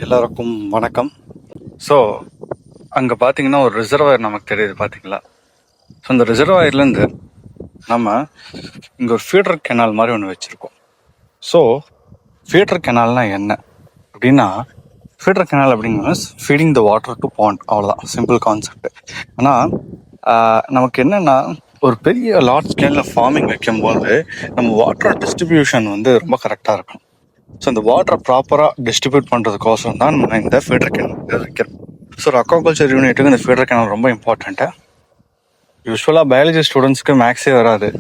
எல்லாருக்கும் வணக்கம். ஸோ அங்கே பார்த்தீங்கன்னா ஒரு ரிசர்வாயர் நமக்கு தெரியுது பார்த்தீங்களா? ஸோ அந்த ரிசர்வாயர்லேருந்து நம்ம இங்கே ஒரு ஃபீடர் கெனால் மாதிரி ஒன்று வச்சுருக்கோம். ஸோ ஃபீடர் கெனால்னால் என்ன அப்படின்னா, ஃபீடர் கெனால் அப்படிங்கிறது feeding the water to bond, அவ்வளோதான், சிம்பிள் கான்செப்ட். ஆனால் நமக்கு என்னென்னா, ஒரு பெரிய லார்ஜ் ஸ்கேலில் ஃபார்மிங் வைக்கும்போது நம்ம வாட்டர் டிஸ்ட்ரிபியூஷன் வந்து ரொம்ப கரெக்டாக இருக்கும். ஸோ இந்த வாட்டரை ப்ராப்பராக டிஸ்ட்ரிபியூட் பண்ணுறதுக்கோசரம் தான் நம்ம இந்த ஃபீடர் கேனல் வைக்கிறோம். ஸோ அக்வாகல்ச்சர் யூனிட்டுக்கு இந்த ஃபீடர் கேனல் ரொம்ப இம்பார்ட்டண்ட்டு. யூஸ்வலாக பயாலஜி ஸ்டூடெண்ட்ஸ்க்கு மேக்ஸே வராது.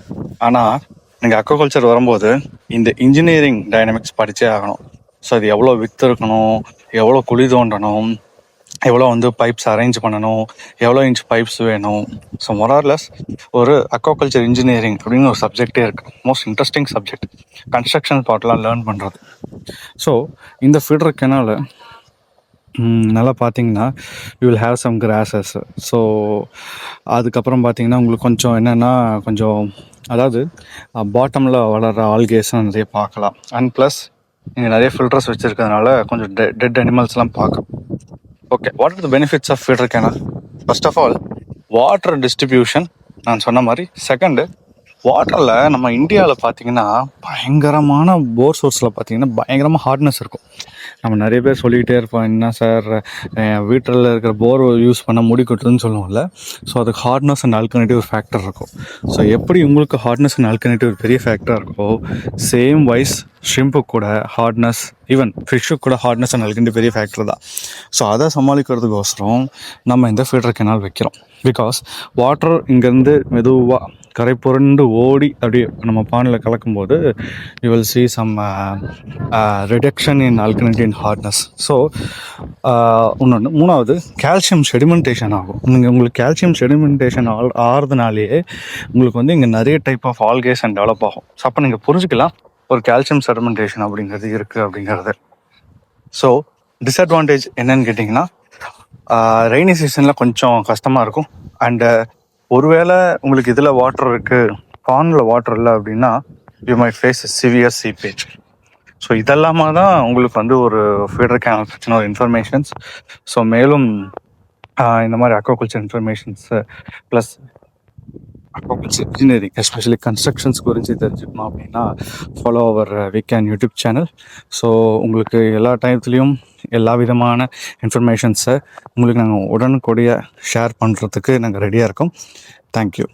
ஆனால் நீங்கள் அக்வாகல்ச்சர் வரும்போது இந்த இன்ஜினியரிங் டைனமிக்ஸ் படித்தே ஆகணும். ஸோ அது எவ்வளோ வித்து இருக்கணும், எவ்வளோ குழி தோண்டணும், எவ்வளோ வந்து பைப்ஸ் அரேஞ்ச் பண்ணணும், எவ்வளோ இன்ச் பைப்ஸ் வேணும். ஸோ மொரார்லெஸ் ஒரு அக்வாகல்ச்சர் இன்ஜினியரிங் அப்படின்னு ஒரு சப்ஜெக்டே இருக்குது. மோஸ்ட் இன்ட்ரெஸ்டிங் சப்ஜெக்ட், கன்ஸ்ட்ரக்ஷன் பார்ட்லாம் லேர்ன் பண்ணுறது. ஸோ இந்த ஃபீடர் கெனால் நல்லா பார்த்தீங்கன்னா you will have some grasses. So அதுக்கப்புறம் பார்த்தீங்கன்னா உங்களுக்கு கொஞ்சம் என்னென்னா, கொஞ்சம் அதாவது பாட்டமில் வளர்கிற ஆல்கேஸ்லாம் நிறைய பார்க்கலாம். அண்ட் ப்ளஸ் நீங்கள் நிறைய ஃபில்டர்ஸ் வச்சுருக்கிறதுனால கொஞ்சம் டெட் அனிமல்ஸ்லாம் பார்க்கலாம். Okay, what are the benefits of feeder canal? First of all, water distribution நான் சொன்ன மாதிரி. செகண்டு, வாட்டரில் நம்ம இந்தியாவில் பார்த்தீங்கன்னா பயங்கரமான போர் சோர்ஸில் பார்த்தீங்கன்னா பயங்கரமாக ஹார்ட்னஸ் இருக்கும். நம்ம நிறைய பேர் சொல்லிக்கிட்டே இருப்போம், என்ன சார் வீட்டில் இருக்கிற போர் யூஸ் பண்ண முடி கொட்டுதுன்னு சொல்லுவோம்ல. ஸோ அதுக்கு ஹார்ட்னஸ் அண்ட் ஆல்கனேட்டிவ் ஒரு ஃபேக்டர் இருக்கும். ஸோ எப்படி உங்களுக்கு ஹார்ட்னஸ் அண்ட் ஆல்கனேட்டிவ் ஒரு பெரிய ஃபேக்டராக இருக்கோ, சேம் வைஸ் ஷ்ரிம்பு கூட ஹார்ட்னஸ், ஈவன் ஃபிஷ்ஷுக்கு கூட ஹார்ட்னஸ் அண்ட் ஆல்கனேட்டிவ் பெரிய ஃபேக்டர் தான். ஸோ அதை சமாளிக்கிறதுக்கோசரம் நம்ம இந்த ஃபீடர் கெனால் வைக்கிறோம். பிகாஸ் வாட்டர் இங்கேருந்து மெதுவாக கரை புரண்டு ஓடி அப்படியே நம்ம பானில் கலக்கும்போது you will see some reduction in alkalinity and hardness. So இன்னொன்று, மூணாவது, கால்சியம் செடிமெண்டேஷன் ஆகும். நீங்கள் உங்களுக்கு கால்சியம் செடிமெண்டேஷன் ஆகிறதுனாலேயே உங்களுக்கு வந்து இங்கே நிறைய type of algae and develop ஆகும். ஸோ அப்போ நீங்கள் புரிஞ்சுக்கலாம் ஒரு கால்சியம் செடிமெண்டேஷன் அப்படிங்கிறது இருக்குது அப்படிங்கிறது. ஸோ டிஸ்அட்வான்டேஜ் என்னன்னு கேட்டிங்கன்னா, ரெய்னி சீசனில் கொஞ்சம் கஷ்டமாக இருக்கும். அண்டு ஒருவேளை உங்களுக்கு இதில் வாட்டர் இருக்குது, பானில் வாட்டர் இல்லை அப்படின்னா you may face severe seepage. So இதெல்லாமா தான் உங்களுக்கு வந்து ஒரு ஃபீடர் கேனல் பற்றின ஒரு இன்ஃபர்மேஷன்ஸ். ஸோ மேலும் இந்த மாதிரி aquaculture informations plus aquaculture engineering especially constructions குறித்து தெரிஞ்சுக்கணும் அப்படின்னா ஃபாலோ அவர் விகேன் யூடியூப் சேனல். ஸோ உங்களுக்கு எல்லா டைத்துலேயும் எல்லா விதமான இன்ஃபர்மேஷன்ஸை உங்களுக்கு நாங்கள் உடனுக்குடைய ஷேர் பண்ணுறதுக்கு நாங்கள் ரெடியாக இருக்கோம். தேங்க்யூ.